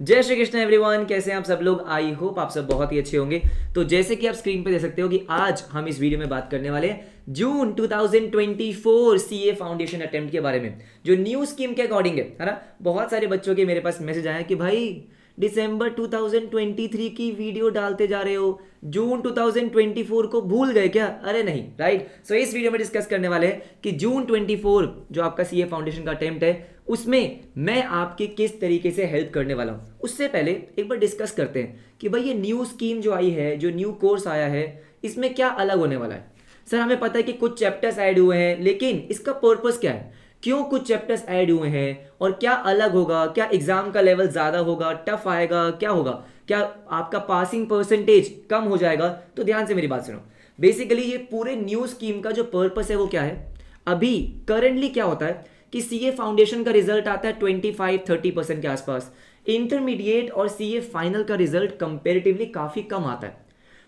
जय श्री कृष्ण एवरीवन, कैसे हैं आप सब लोग। आई होप आप सब बहुत ही अच्छे होंगे। तो जैसे कि आप स्क्रीन पे देख सकते हो कि आज हम इस वीडियो में बात करने वाले हैं जून 2024 सीए फाउंडेशन अटेम्प्ट के बारे में, जो न्यू स्कीम के अकॉर्डिंग है ना। बहुत सारे बच्चों के मेरे पास मैसेज आया कि भाई दिसंबर 2023 की वीडियो डालते जा रहे हो, जून 2024 को भूल गए क्या। अरे नहीं, राइट। सो इस वीडियो में डिस्कस करने वाले हैं कि जून 24 जो आपका सीए फाउंडेशन का अटेम्प्ट है उसमें मैं आपकी किस तरीके से हेल्प करने वाला हूं। उससे पहले एक बार डिस्कस करते हैं कि भाई ये न्यू स्कीम जो आई है, जो न्यू कोर्स आया है, इसमें क्या अलग होने वाला है। सर हमें पता है कि कुछ चैप्टर्स ऐड हुए हैं, लेकिन इसका पर्पस क्या है, क्यों कुछ चैप्टर्स ऐड हुए हैं और क्या अलग होगा, क्या एग्जाम का लेवल ज़्यादा होगा, टफ आएगा, क्या होगा, क्या आपका पासिंग परसेंटेज कम हो जाएगा। तो ध्यान से मेरी बात सुनो। बेसिकली ये पूरे न्यू स्कीम का जो पर्पस है वो क्या है। अभी करंटली क्या होता है कि सीए फाउंडेशन का रिजल्ट आता है 25-30% के आसपास, इंटरमीडिएट और सीए फाइनल का रिजल्ट कंपेरेटिवली काफ़ी कम आता है।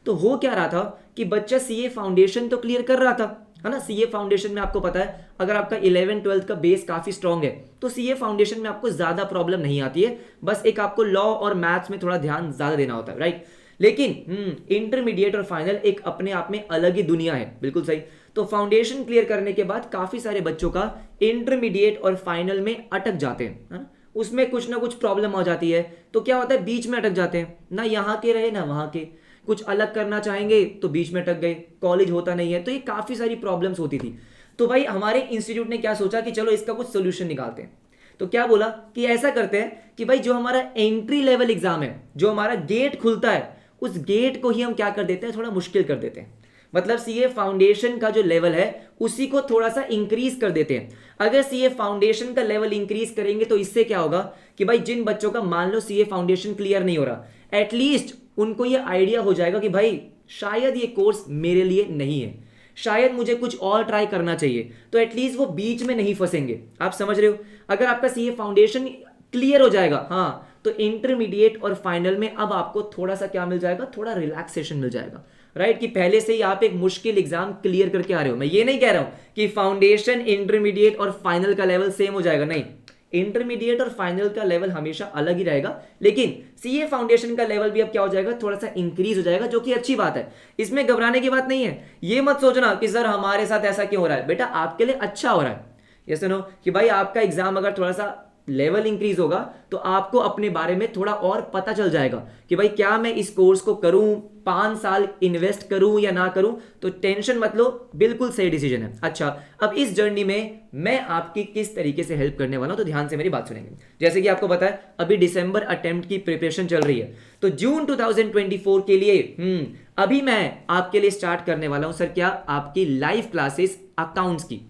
तो हो क्या रहा था कि बच्चा सीए फाउंडेशन तो क्लियर कर रहा था, है ना। सीए फाउंडेशन में आपको पता है अगर आपका 11-12 का बेस काफ़ी स्ट्रांग है तो सीए फाउंडेशन में आपको ज़्यादा प्रॉब्लम नहीं आती है, बस एक आपको लॉ और मैथ्स में थोड़ा ध्यान ज़्यादा देना होता है, राइट। लेकिन इंटरमीडिएट और फाइनल एक अपने आप में अलग ही दुनिया है, बिल्कुल सही। तो फाउंडेशन क्लियर करने के बाद काफ़ी सारे बच्चों का इंटरमीडिएट और फाइनल में अटक जाते हैं, है ना। उसमें कुछ ना कुछ प्रॉब्लम हो जाती है, तो क्या होता है बीच में अटक जाते हैं, ना यहाँ के रहे ना वहाँ के, कुछ अलग करना चाहेंगे तो बीच में अटक गए, कॉलेज होता नहीं है। तो ये काफ़ी सारी प्रॉब्लम्स होती थी। तो भाई हमारे इंस्टीट्यूट ने क्या सोचा कि चलो इसका कुछ सोल्यूशन निकालते हैं। तो क्या बोला कि ऐसा करते हैं कि भाई जो हमारा एंट्री लेवल एग्जाम है, जो हमारा गेट खुलता है, उस गेट को ही हम क्या कर देते हैं, थोड़ा मुश्किल कर देते हैं। मतलब सीए फाउंडेशन का जो लेवल है उसी को थोड़ा सा इंक्रीज कर देते हैं। अगर सीए फाउंडेशन का लेवल इंक्रीज करेंगे तो इससे क्या होगा कि भाई जिन बच्चों का मान लो सीए फाउंडेशन क्लियर नहीं हो रहा, एटलीस्ट उनको ये आइडिया हो जाएगा कि भाई शायद ये कोर्स मेरे लिए नहीं है, शायद मुझे कुछ और ट्राई करना चाहिए। तो एटलीस्ट वो बीच में नहीं फंसेंगे। आप समझ रहे हो। अगर आपका सीए फाउंडेशन क्लियर हो जाएगा, हाँ, तो इंटरमीडिएट और फाइनल में अब आपको थोड़ा सा क्या मिल जाएगा, थोड़ा रिलैक्सेशन मिल जाएगा, राइट। कि पहले से ही आप एक मुश्किल एग्जाम क्लियर करके आ रहे हो। मैं ये नहीं कह रहा हूं कि फाउंडेशन इंटरमीडिएट और फाइनल का लेवल सेम हो जाएगा, नहीं। इंटरमीडिएट और फाइनल का लेवल हमेशा अलग ही रहेगा, लेकिन सीए फाउंडेशन का लेवल भी अब क्या हो जाएगा, थोड़ा सा इंक्रीज हो जाएगा, जो कि अच्छी बात है। इसमें घबराने की बात नहीं है। ये मत सोचना कि सर हमारे साथ ऐसा क्यों हो रहा है। बेटा आपके लिए अच्छा हो रहा है। ये सुनो कि भाई आपका एग्जाम अगर थोड़ा सा लेवल इंक्रीज होगा तो आपको अपने बारे में थोड़ा और पता चल जाएगा कि भाई क्या मैं इस कोर्स को करूं, 5 साल इन्वेस्ट करूं या ना करूं। तो टेंशन मत लो, बिल्कुल सही डिसीजन है। अच्छा, अब इस जर्नी में मैं आपकी किस तरीके से हेल्प करने वाला हूं, तो ध्यान से मेरी बात सुनेंगे। जैसे कि आपको पता है अभी दिसंबर अटेम्प्ट की प्रिपरेशन चल रही है, तो जून 2024 के लिए अभी मैं आपके लिए स्टार्ट करने वाला हूं सर क्या, आपकी लाइव क्लासेस अकाउंट्स की।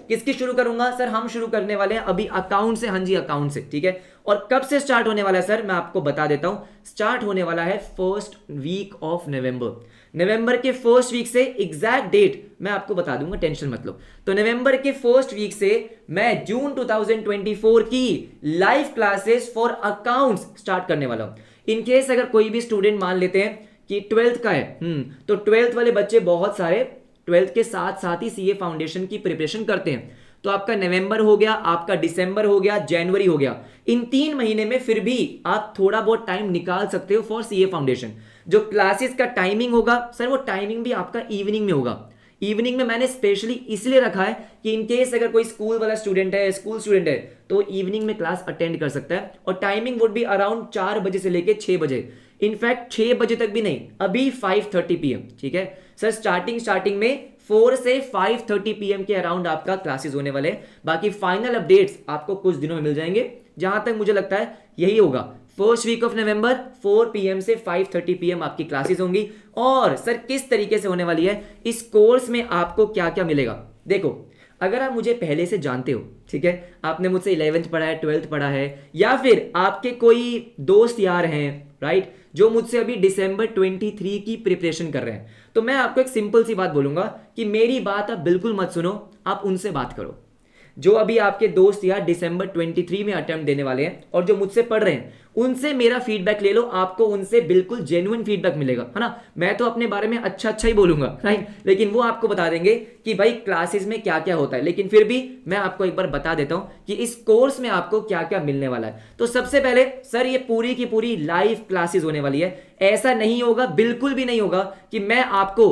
किसकी शुरू करूंगा सर, हम शुरू करने वाले हैं अभी अकाउंट से। हाँ जी, अकाउंट से, ठीक है। और कब से स्टार्ट होने वाला है सर, मैं आपको बता देता हूं। स्टार्ट होने वाला है फर्स्ट वीक ऑफ नवंबर के फर्स्ट वीक से। एग्जैक्ट डेट मैं आपको बता दूंगा, टेंशन मत लो। तो नवंबर के फर्स्ट वीक से मैं जून 2024 की live classes for accounts start करने वाला हूं। इनकेस अगर कोई भी स्टूडेंट मान लेते हैं कि 12th का है, तो 12th वाले बच्चे बहुत सारे 12th के साथ साथ ही सीए फाउंडेशन की प्रिपरेशन करते हैं। तो आपका नवंबर हो गया, आपका दिसंबर हो गया, जनवरी हो गया। इन 3 महीने में फिर भी आप थोड़ा बहुत टाइम निकाल सकते हो फॉर सीए फाउंडेशन। जो क्लासेस का टाइमिंग होगा सर, वो टाइमिंग भी आपका इवनिंग में होगा। इवनिंग में मैंने स्पेशली इसलिए रखा है कि इनकेस अगर कोई स्कूल वाला स्टूडेंट है, स्कूल स्टूडेंट है, तो इवनिंग में क्लास अटेंड कर सकता है। और टाइमिंग वुड बी अराउंड 4 बजे से लेके 6 बजे। इनफैक्ट 6 बजे तक भी नहीं, अभी 5:30 PM, ठीक है सर। स्टार्टिंग में 4 से 5:30 PM के अराउंड आपका क्लासेस होने वाले हैं। बाकी फाइनल अपडेट्स आपको कुछ दिनों में मिल जाएंगे। जहां तक मुझे लगता है यही होगा, first week of November 4 PM से 5:30 PM आपकी क्लासेस होंगी। और सर किस तरीके से होने वाली है, इस कोर्स में आपको क्या क्या मिलेगा। देखो, अगर आप मुझे पहले से जानते हो, ठीक है, आपने मुझसे 11th पढ़ा है, 12th पढ़ा है, या फिर आपके कोई दोस्त यार हैं, राइट, जो मुझसे अभी दिसंबर 23 की प्रिपरेशन कर रहे हैं, तो मैं आपको एक सिंपल सी बात बोलूंगा कि मेरी बात आप बिल्कुल मत सुनो, आप उनसे बात करो। जो अभी आपके दोस्त यार दिसंबर 23 में अटेम्प्ट देने वाले हैं और जो मुझसे पढ़ रहे हैं, उनसे मेरा फीडबैक ले लो, आपको उनसे बिल्कुल जेन्युइन फीडबैक मिलेगा, है ना। मैं तो अपने बारे में अच्छा अच्छा ही बोलूंगा, राइट, लेकिन वो आपको बता देंगे कि भाई क्लासेस में क्या क्या होता है। लेकिन फिर भी मैं आपको एक बार बता देता हूं कि इस कोर्स में आपको क्या क्या मिलने वाला है। तो सबसे पहले सर ये पूरी की पूरी लाइव क्लासेस होने वाली है। ऐसा नहीं होगा, बिल्कुल भी नहीं होगा कि मैं आपको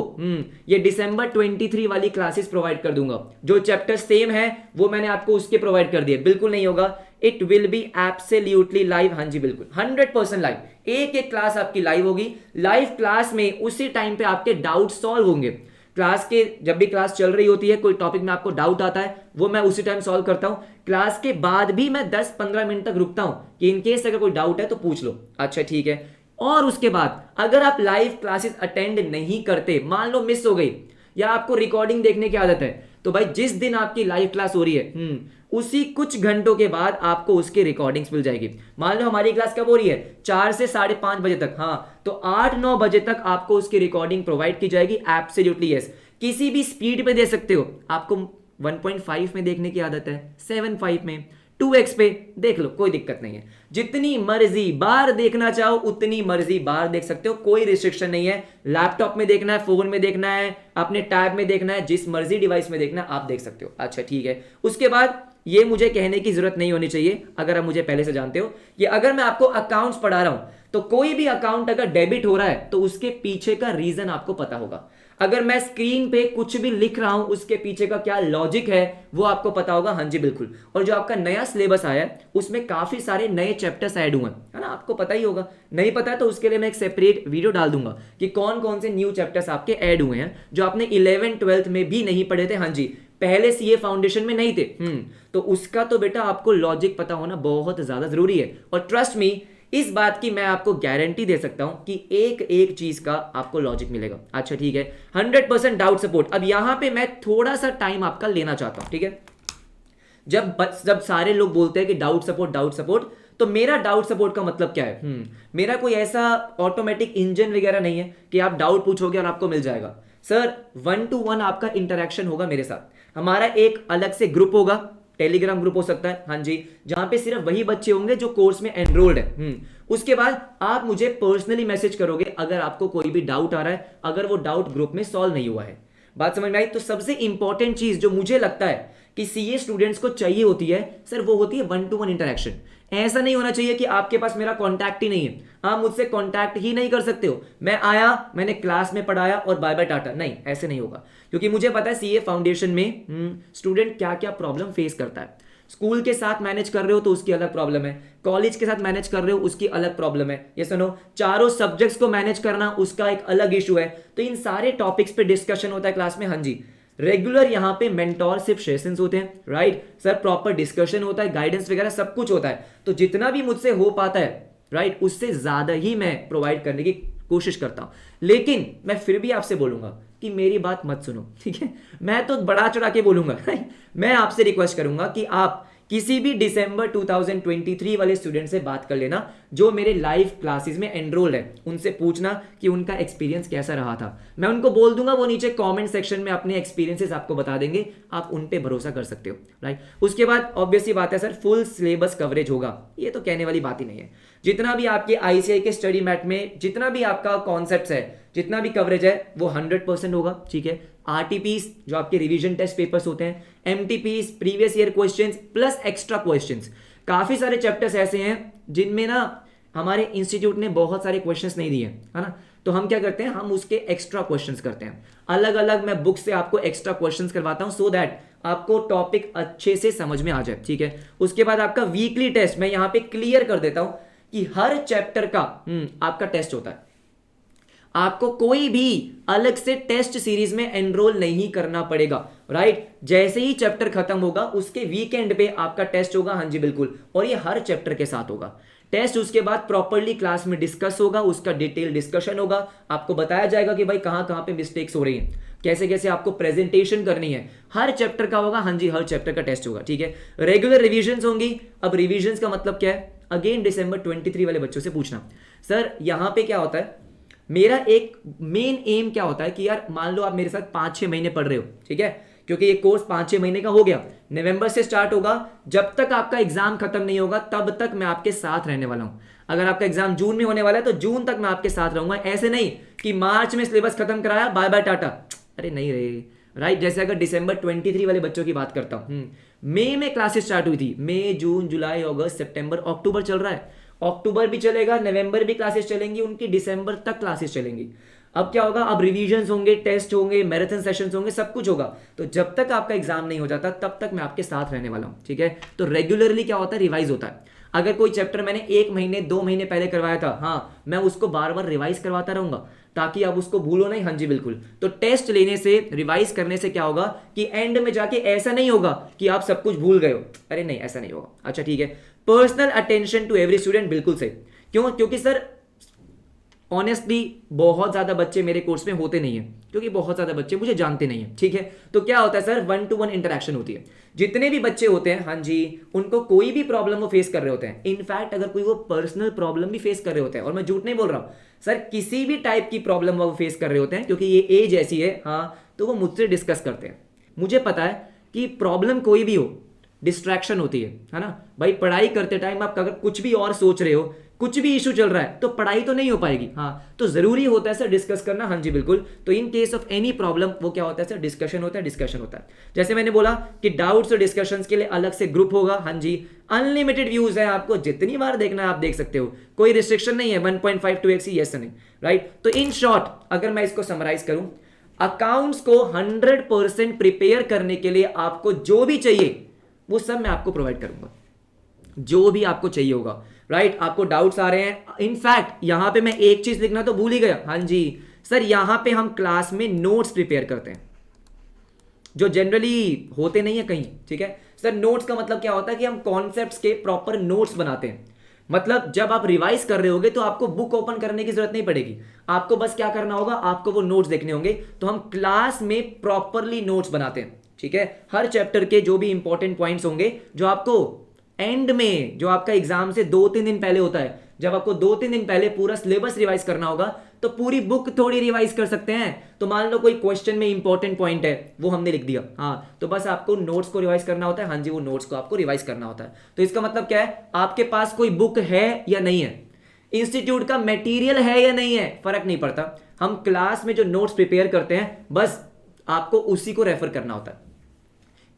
ये दिसंबर 23 वाली क्लासेस प्रोवाइड कर दूंगा, जो चैप्टर सेम है वो मैंने आपको उसके प्रोवाइड कर दिए, बिल्कुल नहीं होगा। It will be absolutely live, हाँ जी बिल्कुल 100% लाइव। एक एक क्लास आपकी लाइव होगी। लाइव क्लास में उसी टाइम पे आपके डाउट सॉल्व होंगे। क्लास के जब भी क्लास चल रही होती है, कोई टॉपिक में आपको डाउट आता है, वो मैं उसी टाइम सॉल्व करता हूं। क्लास के बाद भी मैं 10-15 मिनट तक रुकता हूं कि इनकेस अगर कोई डाउट है तो पूछ लो, अच्छा ठीक है। और उसके बाद अगर आप लाइव क्लासेस अटेंड नहीं करते, मान लो मिस हो गई या आपको रिकॉर्डिंग देखने की आदत है, तो भाई जिस दिन आपकी लाइव क्लास हो रही है उसी कुछ घंटों के बाद आपको उसकी रिकॉर्डिंग्स मिल जाएगी। मान लो हमारी क्लास कब हो रही है, 4 से 5:30 बजे तक, हाँ, तो 8-9 बजे तक आपको उसकी रिकॉर्डिंग प्रोवाइड की जाएगी। Absolutely yes. किसी भी स्पीड पे दे सकते हो। आपको 1.5 में देखने की आदत है, 7.5 में, 2x पे देख लो, कोई दिक्कत नहीं है। जितनी मर्जी बार देखना चाहो उतनी मर्जी बार देख सकते हो, कोई रिस्ट्रिक्शन नहीं है। लैपटॉप में देखना है, फोन में देखना है, अपने टैब में देखना है, जिस मर्जी डिवाइस में देखना है आप देख सकते हो। अच्छा ठीक है। उसके बाद ये मुझे कहने की जरूरत नहीं होनी चाहिए, अगर आप मुझे पहले से जानते हो कि अगर मैं आपको अकाउंट्स पढ़ा रहा हूं तो कोई भी अकाउंट अगर डेबिट हो रहा है तो उसके पीछे का रीजन आपको पता होगा। अगर मैं स्क्रीन पे कुछ भी लिख रहा हूं उसके पीछे का क्या लॉजिक है वो आपको पता होगा, हाँ जी बिल्कुल। और जो आपका नया सिलेबस आया है उसमें काफी सारे नए चैप्टर्स ऐड हुए हैं, है ना, आपको पता ही होगा। नहीं पता है तो उसके लिए मैं एक सेपरेट वीडियो डाल दूंगा कि कौन कौन से न्यू चैप्टर्स आपके ऐड हुए हैं जो आपने 11th-12th में भी नहीं पढ़े थे, हाँ जी, पहले सीए फाउंडेशन में नहीं थे। तो उसका तो बेटा आपको लॉजिक पता होना बहुत ज्यादा जरूरी है। और ट्रस्ट मी, इस बात की मैं आपको गारंटी दे सकता हूं कि एक एक चीज का आपको लॉजिक मिलेगा। अच्छा ठीक है। 100% डाउट सपोर्ट। अब यहां पे मैं थोड़ा सा टाइम आपका लेना चाहता हूं, ठीक है। जब सारे लोग बोलते हैं कि डाउट सपोर्ट, तो मेरा डाउट सपोर्ट का मतलब क्या है? मेरा कोई ऐसा ऑटोमेटिक इंजन वगैरह नहीं है कि आप डाउट पूछोगे और आपको मिल जाएगा। सर 1-to-1 आपका इंटरेक्शन होगा मेरे साथ। हमारा एक अलग से ग्रुप होगा, टेलीग्राम ग्रुप हो सकता है, हाँ जी, जहां पे सिर्फ वही बच्चे होंगे जो कोर्स में एनरोल्ड है। उसके बाद आप मुझे पर्सनली मैसेज करोगे अगर आपको कोई भी डाउट आ रहा है, अगर वो डाउट ग्रुप में सॉल्व नहीं हुआ है। बात समझ में आई? तो सबसे इंपॉर्टेंट चीज जो मुझे लगता है कि सीए स्टूडेंट्स को चाहिए होती है सर, वो होती है 1-to-1 इंटरेक्शन। ऐसा नहीं होना चाहिए कि आपके पास मेरा कांटेक्ट ही नहीं है, आप मुझसे कांटेक्ट ही नहीं कर सकते हो। मैं आया, मैंने क्लास में पढ़ाया और बाय बाय टाटा, नहीं, ऐसे नहीं होगा। क्योंकि मुझे पता है सीए फाउंडेशन में स्टूडेंट क्या क्या प्रॉब्लम फेस करता है। स्कूल के साथ मैनेज कर रहे हो तो उसकी अलग प्रॉब्लम है, कॉलेज के साथ मैनेज कर रहे हो उसकी अलग प्रॉब्लम है, ये सुनो, चारों सब्जेक्ट्स को मैनेज करना उसका एक अलग इशू है। तो इन सारे टॉपिक्स पे डिस्कशन होता है क्लास में, हाँ जी। रेगुलर यहाँ पे मेंटोरशिप सेशंस होते हैं, राइट सर, प्रॉपर डिस्कशन होता है, गाइडेंस वगैरह सब कुछ होता है। तो जितना भी मुझसे हो पाता है, राइट, उससे ज्यादा ही मैं प्रोवाइड करने की कोशिश करता हूं। लेकिन मैं फिर भी आपसे बोलूंगा कि मेरी बात मत सुनो, ठीक है। मैं तो बड़ा चढ़ा के बोलूंगा, राइट। मैं आपसे रिक्वेस्ट करूंगा कि आप किसी भी दिसंबर 2023 वाले स्टूडेंट से बात कर लेना जो मेरे लाइव क्लासेस में एनरोल्ड है। उनसे पूछना कि उनका एक्सपीरियंस कैसा रहा था। मैं उनको बोल दूंगा, वो नीचे कमेंट सेक्शन में अपने एक्सपीरियंसेस आपको बता देंगे, आप उन पे भरोसा कर सकते हो, राइट। उसके बाद ऑब्वियसली बात है सर, फुल सिलेबस कवरेज होगा, ये तो कहने वाली बात ही नहीं है। जितना भी आपके आईसीआई के स्टडी मैट में जितना भी आपका कॉन्सेप्ट्स है, जितना भी कवरेज है वो 100% होगा, ठीक है। आरटीपीस जो आपके रिवीजन टेस्ट पेपर्स होते हैं, MTPs previous year questions plus extra questions. काफी सारे चैप्टर्स ऐसे हैं जिनमें ना हमारे इंस्टीट्यूट ने बहुत सारे क्वेश्चंस नहीं दिए, है ना। तो हम क्या करते हैं, हम उसके एक्स्ट्रा क्वेश्चंस करते हैं। अलग अलग मैं बुक से आपको एक्स्ट्रा क्वेश्चंस करवाता हूं सो दैट आपको टॉपिक अच्छे से समझ में आ जाए, ठीक है। उसके बाद आपका वीकली टेस्ट मैं यहां पे क्लियर कर देता हूं कि हर चैप्टर का आपका टेस्ट होता है। आपको कोई भी अलग से टेस्ट सीरीज में एनरोल नहीं करना पड़ेगा, राइट। जैसे ही चैप्टर खत्म होगा उसके वीकेंड पे आपका टेस्ट होगा, हाँ जी बिल्कुल। और ये हर चैप्टर के साथ होगा टेस्ट। उसके बाद प्रॉपर्ली क्लास में डिस्कस होगा, उसका डिटेल डिस्कशन होगा, आपको बताया जाएगा कि भाई कहां कहां पे मिस्टेक्स हो रही हैं, कैसे कैसे आपको प्रेजेंटेशन करनी है। हर चैप्टर का होगा, हाँ जी, हर चैप्टर का टेस्ट होगा, ठीक है। रेगुलर रिविजन्स होंगी। अब रिविजन्स का मतलब क्या है? अगेन दिसंबर 23 वाले बच्चों से पूछना, सर यहां पे क्या होता है, मेरा एक मेन एम क्या होता है कि यार मान लो आप मेरे साथ 5-6 महीने पढ़ रहे हो, ठीक है, क्योंकि ये कोर्स 5-6 महीने का हो गया, नवंबर से स्टार्ट होगा, जब तक आपका एग्जाम खत्म नहीं होगा तब तक मैं आपके साथ रहने वाला हूं। अगर आपका एग्जाम जून में होने वाला है तो जून तक मैं आपके साथ रहूंगा। ऐसे नहीं कि मार्च में सिलेबस खत्म कराया, बाय बाय टाटा, अरे नहीं रहे, राइट। जैसे अगर दिसंबर 23 वाले बच्चों की बात करता हूं, मई में क्लासेस स्टार्ट हुई थी, मई, जून, जुलाई, अगस्त, सितंबर, अक्टूबर चल रहा है, अक्टूबर भी चलेगा, नवंबर भी क्लासेस चलेंगी उनकी, दिसंबर तक क्लासेस चलेंगी। अब क्या होगा, अब रिवीजन होंगे, टेस्ट होंगे, मैराथन सेशंस होंगे, सब कुछ होगा। तो जब तक आपका एग्जाम नहीं हो जाता तब तक मैं आपके साथ रहने वाला हूं, ठीक है। तो रेगुलरली क्या होता है, रिवाइज होता है। अगर कोई चैप्टर मैंने 1 महीने 2 महीने पहले करवाया था, हाँ, मैं उसको बार बार रिवाइज करवाता रहूंगा ताकि आप उसको भूलो नहीं। हाँ जी बिल्कुल। तो टेस्ट लेने से, रिवाइज करने से क्या होगा कि एंड में जाके ऐसा नहीं होगा कि आप सब कुछ भूल गए हो, अरे नहीं, ऐसा नहीं होगा। अच्छा ठीक है, personal attention to every student, बिल्कुल सही। क्यों? क्योंकि सर ऑनेस्टली बहुत ज्यादा बच्चे मेरे कोर्स में होते नहीं है, क्योंकि बहुत ज्यादा बच्चे मुझे जानते नहीं है, ठीक है। तो क्या होता है सर, 1-to-1 इंटरेक्शन होती है। जितने भी बच्चे होते हैं, हाँ जी, उनको कोई भी प्रॉब्लम वो फेस कर रहे होते हैं, इनफैक्ट अगर कोई वो पर्सनल प्रॉब्लम भी फेस कर रहे होते हैं, और मैं झूठ नहीं बोल रहा हूं सर, किसी भी टाइप की प्रॉब्लम वो फेस कर रहे होते हैं, क्योंकि ये एज ऐसी है, हाँ, तो वो मुझसे डिस्कस करते हैं। मुझे पता है कि प्रॉब्लम कोई भी हो, डिस्ट्रैक्शन होती है ना भाई। पढ़ाई करते टाइम आप अगर कुछ भी और सोच रहे हो, कुछ भी इशू चल रहा है, तो पढ़ाई तो नहीं हो पाएगी। हाँ, तो जरूरी होता है सर डिस्कस करना। हाँ जी बिल्कुल। तो इन केस ऑफ एनी प्रॉब्लम वो क्या होता है सर, डिस्कशन होता है, डिस्कशन होता है। जैसे मैंने बोला कि डाउट्स और डिस्कशंस के लिए अलग से ग्रुप होगा। हाँ जी, अनलिमिटेड व्यूज है, आपको जितनी बार देखना है आप देख सकते हो, कोई रिस्ट्रिक्शन नहीं है, 1.5-2x ही, यस नहीं, राइट। तो इन शॉर्ट अगर मैं इसको समराइज करूं, अकाउंट्स को 100% प्रिपेयर करने के लिए आपको जो भी चाहिए वो सब मैं आपको प्रोवाइड करूंगा, जो भी आपको चाहिए होगा, राइट। आपको डाउट्स आ रहे हैं, इनफैक्ट यहां पे मैं एक चीज लिखना तो भूल ही गया। हाँ जी सर, यहां पे हम क्लास में नोट्स प्रिपेयर करते हैं जो जनरली होते नहीं है कहीं, ठीक है सर। नोट्स का मतलब क्या होता है कि हम कॉन्सेप्ट्स के प्रॉपर नोट्स बनाते हैं। मतलब जब आप रिवाइज कर रहे होगे तो आपको बुक ओपन करने की जरूरत नहीं पड़ेगी, आपको बस क्या करना होगा, आपको वो नोट्स देखने होंगे। तो हम क्लास में प्रॉपरली नोट्स बनाते हैं, ठीक है। हर चैप्टर के जो भी इंपॉर्टेंट पॉइंट्स होंगे, जो आपको एंड में, जो आपका एग्जाम से 2-3 दिन पहले होता है, जब आपको 2-3 दिन पहले पूरा सिलेबस रिवाइज करना होगा, तो पूरी बुक थोड़ी रिवाइज कर सकते हैं। तो मान लो कोई क्वेश्चन में इंपॉर्टेंट पॉइंट है, वो हमने लिख दिया, हाँ, तो बस आपको नोट्स को रिवाइज करना होता है। हाँ जी, वो नोट्स को आपको रिवाइज करना होता है। तो इसका मतलब क्या है, आपके पास कोई बुक है या नहीं है, इंस्टीट्यूट का मटेरियल है या नहीं है, फर्क नहीं पड़ता। हम क्लास में जो नोट्स प्रिपेयर करते हैं, बस आपको उसी को रेफर करना होता है,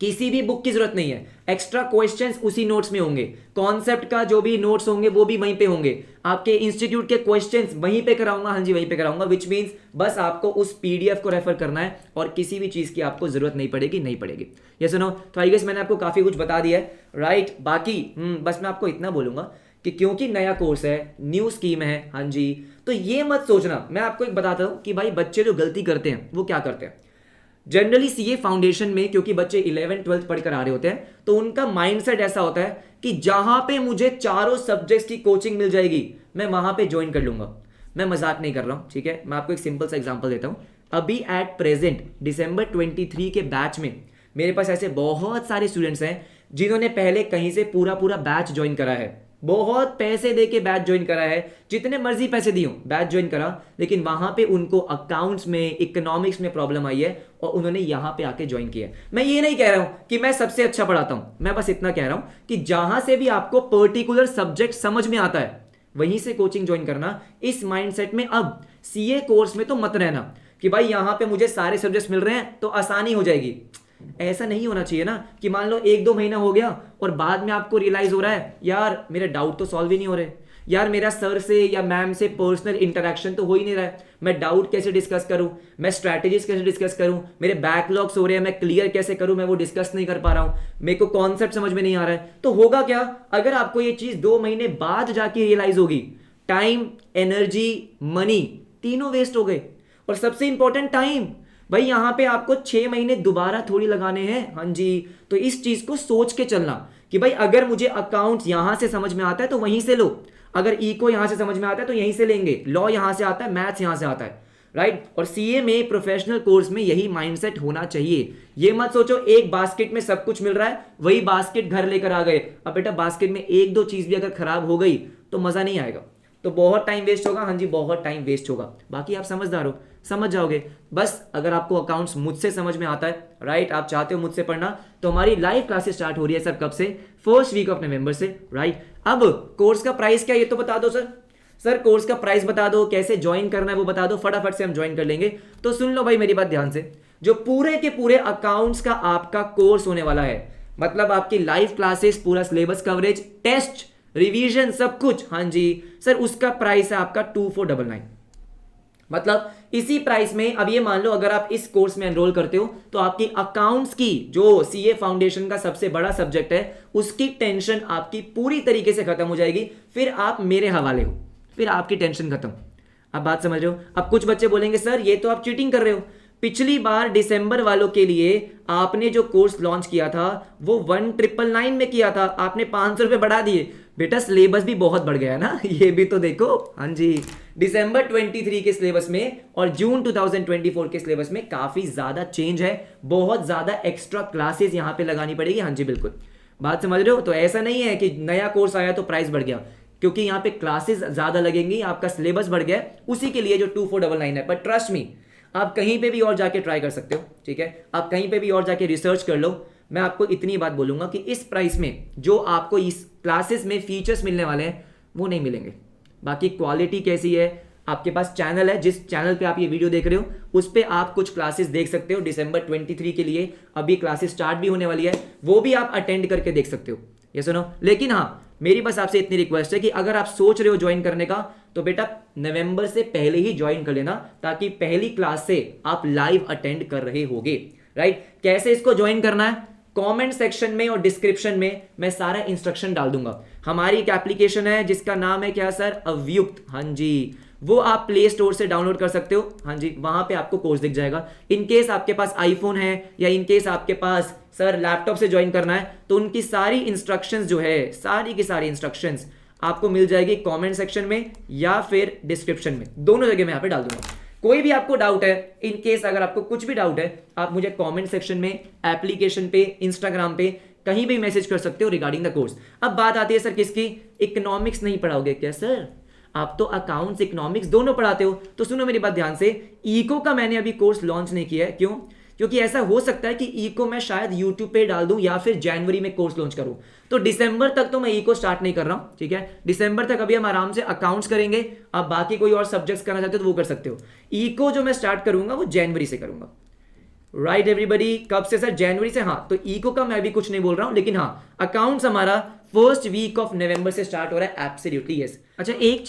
किसी भी बुक की जरूरत नहीं है। एक्स्ट्रा क्वेश्चंस उसी नोट्स में होंगे, कॉन्सेप्ट का जो भी नोट्स होंगे वो भी वहीं पे होंगे, आपके इंस्टीट्यूट के क्वेश्चंस वहीं पे कराऊंगा। हाँ जी, वहीं पे कराऊंगा, विच मींस बस आपको उस पीडीएफ को रेफर करना है और किसी भी चीज की आपको जरूरत नहीं पड़ेगी। ये सुनो, तो आई गेस मैंने आपको काफी कुछ बता दिया है, राइट। बाकी बस मैं आपको इतना बोलूंगा कि क्योंकि नया कोर्स है, न्यू स्कीम है, हाँ जी, तो ये मत सोचना। मैं आपको एक बताता हूं कि भाई बच्चे जो गलती करते हैं वो क्या करते हैं। जनरली सीए फाउंडेशन में क्योंकि बच्चे 11th-12th पढ़कर आ रहे होते हैं, तो उनका माइंडसेट ऐसा होता है कि जहां पे मुझे चारों सब्जेक्ट्स की कोचिंग मिल जाएगी मैं वहां पे ज्वाइन कर लूंगा। मैं मजाक नहीं कर रहा हूं, ठीक है। मैं आपको एक सिंपल सा एग्जांपल देता हूं। अभी एट प्रेजेंट दिसंबर 23 के बैच में मेरे पास ऐसे बहुत सारे स्टूडेंट्स हैं जिन्होंने पहले कहीं से पूरा बैच ज्वाइन करा है, बहुत पैसे दे के बैच ज्वाइन करा है, जितने मर्जी पैसे दियो बैच ज्वाइन करा, लेकिन वहां पे उनको अकाउंट्स में, इकोनॉमिक्स में प्रॉब्लम आई है और उन्होंने यहां पे आके ज्वाइन किया है। मैं ये नहीं कह रहा हूं कि मैं सबसे अच्छा पढ़ाता हूं, मैं बस इतना कह रहा हूं कि जहां से भी आपको पर्टिकुलर सब्जेक्ट समझ में आता है वहीं से कोचिंग ज्वाइन करना। इस माइंडसेट में अब सीए कोर्स में तो मत रहना कि भाई यहां पे मुझे सारे सब्जेक्ट्स मिल रहे हैं तो आसानी हो जाएगी। ऐसा नहीं होना चाहिए ना कि मान लो 1-2 महीना हो गया और बाद में आपको रियलाइज हो रहा है यार मेरे डाउट तो सॉल्व ही नहीं हो रहे, यार मेरा सर से या मैम से पर्सनल इंटरेक्शन तो हो ही नहीं रहा है, मैं डाउट कैसे डिस्कस करूं, मैं स्ट्रैटेजीज कैसे डिस्कस करूं, मेरे बैकलॉग्स हो रहे हैं, मैं क्लियर कैसे करूं, मैं वो डिस्कस नहीं कर पा रहा हूं, मेरे को कॉन्सेप्ट समझ में नहीं आ रहा है। तो होगा क्या, अगर आपको ये चीज 2 महीने बाद जाके रियलाइज होगी, टाइम, एनर्जी, मनी तीनों वेस्ट हो गए। और सबसे इंपॉर्टेंट टाइम, भाई यहां पे आपको 6 महीने दोबारा थोड़ी लगाने हैं। हाँ जी, तो इस चीज को सोच के चलना कि भाई अगर मुझे अकाउंट्स यहां से समझ में आता है तो वहीं से लो, अगर इको यहां से समझ में आता है तो यहीं से लेंगे, लॉ यहां से आता है, मैथ्स यहां से आता है, राइट। और सीए में, प्रोफेशनल कोर्स में यही माइंडसेट होना चाहिए। ये मत सोचो एक बास्केट में सब कुछ मिल रहा है, वही बास्केट घर लेकर आ गए। अब बेटा बास्केट में 1-2 चीज भी अगर खराब हो गई तो मजा नहीं आएगा, तो बहुत टाइम वेस्ट होगा। हाँ जी, बहुत टाइम वेस्ट होगा। बाकी आप समझदार हो, समझ जाओगे। बस अगर आपको अकाउंट्स मुझसे समझ में आता है, राइट, आप चाहते हो मुझसे पढ़ना, तो हमारी लाइव क्लासेस स्टार्ट हो रही है सर, कब से, फर्स्ट वीक ऑफ नवंबर से, राइट। अब कोर्स का प्राइस क्या ये तो बता दो सर कोर्स का प्राइस बता दो, कैसे ज्वाइन करना है वो बता दो, फटाफट से हम ज्वाइन कर लेंगे। तो सुन लो भाई मेरी बात ध्यान से, जो पूरे के पूरे अकाउंट्स का आपका कोर्स होने वाला है, मतलब आपकी लाइव क्लासेस, पूरा सिलेबस कवरेज, टेस्ट, रिवीजन, सब कुछ, हाँ जी सर, उसका प्राइस है आपका 2499। मतलब इसी प्राइस में, अब ये मान लो अगर आप इस कोर्स में एनरोल करते हो तो आपकी अकाउंट्स की जो सीए फाउंडेशन का सबसे बड़ा सब्जेक्ट है उसकी टेंशन आपकी पूरी तरीके से खत्म हो जाएगी। फिर आप मेरे हवाले हो, फिर आपकी टेंशन खत्म। अब बात समझ रहे हो? अब कुछ बच्चे बोलेंगे सर ये तो आप चीटिंग कर रहे हो, पिछली बार दिसंबर वालों के लिए आपने जो कोर्स लॉन्च किया था वो 1999 में किया था, आपने 500 रुपए बढ़ा दिए। बेटा सिलेबस भी बहुत बढ़ गया ना, ये भी तो देखो। हाँ जी, दिसंबर 23 के सिलेबस में और जून 2024 के सिलेबस में काफी ज्यादा चेंज है, बहुत ज्यादा एक्स्ट्रा क्लासेस यहां पे लगानी पड़ेगी। हाँ जी बिल्कुल, बात समझ रहे हो? तो ऐसा नहीं है कि नया कोर्स आया तो प्राइस बढ़ गया, क्योंकि यहाँ पे क्लासेस ज्यादा लगेंगी, आपका सिलेबस बढ़ गया, उसी के लिए जो 2499 है। पर ट्रस्ट मी, आप कहीं पे भी और जाके ट्राई कर सकते हो, ठीक है, आप कहीं पे भी और जाके रिसर्च कर लो। मैं आपको इतनी बात बोलूंगा कि इस प्राइस में जो आपको इस क्लासेस में फीचर्स मिलने वाले हैं वो नहीं मिलेंगे। बाकी क्वालिटी कैसी है, आपके पास चैनल है, जिस चैनल पे आप ये वीडियो देख रहे हो उस पे आप कुछ क्लासेस देख सकते हो। दिसंबर 23 के लिए अभी क्लासेस स्टार्ट भी होने वाली है, वो भी आप अटेंड करके देख सकते हो, ये सुनो। लेकिन हाँ, मेरी बस आपसे इतनी रिक्वेस्ट है कि अगर आप सोच रहे हो ज्वाइन करने का तो बेटा नवंबर से पहले ही ज्वाइन कर लेना, ताकि पहली क्लास से आप लाइव अटेंड कर रहे होगे, राइट। कैसे इसको ज्वाइन करना है, कमेंट सेक्शन में और डिस्क्रिप्शन में मैं सारा इंस्ट्रक्शन डाल दूंगा। हमारी एक एप्लीकेशन है जिसका नाम है क्या सर, अव्युक्त। हाँ जी, वो आप प्ले स्टोर से डाउनलोड कर सकते हो। हाँ जी, वहां पे आपको कोर्स दिख जाएगा। इन केस आपके पास आईफोन है या इन केस आपके पास सर लैपटॉप से ज्वाइन करना है तो उनकी सारी इंस्ट्रक्शंस जो है, सारी की सारी इंस्ट्रक्शंस आपको मिल जाएगी कमेंट सेक्शन में या फिर डिस्क्रिप्शन में, दोनों जगह मैं यहाँ पे डाल दूंगा। कोई भी आपको डाउट है, इन केस अगर आपको कुछ भी डाउट है, आप मुझे कमेंट सेक्शन में, एप्लीकेशन पे, इंस्टाग्राम पे कहीं भी मैसेज कर सकते हो रिगार्डिंग द कोर्स। अब बात आती है सर किसकी, इकोनॉमिक्स नहीं पढ़ाओगे क्या सर? आप तो अकाउंट्स इकोनॉमिक्स दोनों पढ़ाते हो। तो सुनो मेरी बात ध्यान से, इको का मैंने अभी कोर्स लॉन्च नहीं किया है। क्यों? क्योंकि ऐसा हो सकता है कि इको मैं शायद यूट्यूब पे डाल दूं या फिर जनवरी में कोर्स लॉन्च करूं। तो दिसंबर तक तो मैं इको स्टार्ट नहीं कर रहा हूं, ठीक है। दिसंबर तक अभी हम आराम से अकाउंट्स करेंगे। आप बाकी कोई और सब्जेक्ट्स करना चाहते हो तो वो कर सकते हो। इको जो मैं स्टार्ट करूंगा वो जनवरी से करूंगा, राइट एवरीबडी। कब से सर? जनवरी से। हाँ, तो इको का मैं भी कुछ नहीं बोल रहा हूं, लेकिन हाँ अकाउंट्स हमारा फर्स्ट वीक ऑफ नवंबर से स्टार्ट हो रहा है। Absolutely yes. अच्छा, एक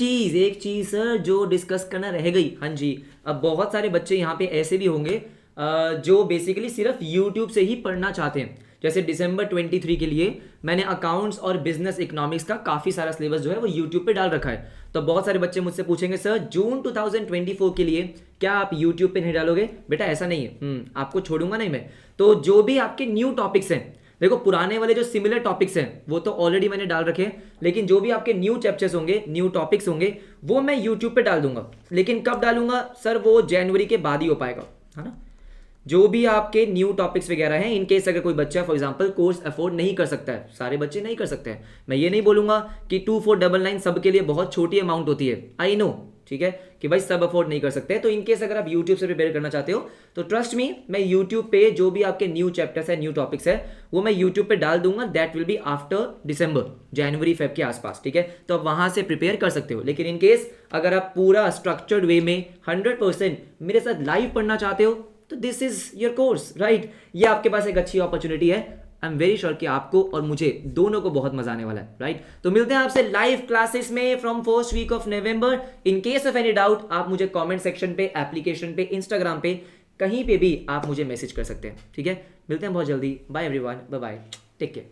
चीज सर जो डिस्कस करना रह गई। हाँ जी, अब बहुत सारे बच्चे यहाँ पे ऐसे भी होंगे जो बेसिकली सिर्फ यूट्यूब से ही पढ़ना चाहते हैं। जैसे दिसंबर 23 के लिए मैंने अकाउंट्स और बिजनेस इकोनॉमिक्स का काफ़ी सारा सिलेबस जो है वो यूट्यूब पे डाल रखा है। तो बहुत सारे बच्चे मुझसे पूछेंगे सर जून 2024 के लिए क्या आप यूट्यूब पे नहीं डालोगे? बेटा ऐसा नहीं है, आपको छोड़ूंगा नहीं मैं। तो जो भी आपके न्यू टॉपिक्स हैं, देखो पुराने वाले जो सिमिलर टॉपिक्स हैं वो तो ऑलरेडी मैंने डाल रखे हैं, लेकिन जो भी आपके न्यू चैप्टर्स होंगे, न्यू टॉपिक्स होंगे, वो मैं यूट्यूब पे डाल दूंगा। लेकिन कब डालूंगा सर? वो जनवरी के बाद ही हो पाएगा, है ना। जो भी आपके न्यू टॉपिक्स वगैरह हैं, इन केस अगर कोई बच्चा फॉर एग्जांपल कोर्स अफोर्ड नहीं कर सकता है, सारे बच्चे नहीं कर सकते हैं, मैं ये नहीं बोलूंगा कि 2499 सबके लिए बहुत छोटी अमाउंट होती है, आई नो, ठीक है, कि भाई सब अफोर्ड नहीं कर सकते। तो इन केस अगर आप यूट्यूब से प्रिपेयर करना चाहते हो तो ट्रस्ट मी, मैं यूट्यूब पे जो भी आपके न्यू चैप्टर्स है, न्यू टॉपिक्स है, वो मैं यूट्यूब पे डाल दूंगा। That will be after December, January Feb के आसपास, ठीक है। तो आप वहां से प्रिपेयर कर सकते हो। लेकिन इन केस अगर आप पूरा स्ट्रक्चर्ड वे में 100% मेरे साथ लाइव पढ़ना चाहते हो तो this is your course, right. ये आपके पास एक अच्छी अपॉर्चुनिटी है। आई एम वेरी श्योर कि आपको और मुझे दोनों को बहुत मजा आने वाला है, राइट। तो मिलते हैं आपसे लाइव क्लासेस में from first week of November. In case of any doubt आप मुझे कमेंट सेक्शन पे, एप्लीकेशन पे, इंस्टाग्राम पे, कहीं पे भी आप मुझे मैसेज कर सकते हैं, ठीक है। मिलते हैं बहुत जल्दी। Bye everyone, bye bye, take care.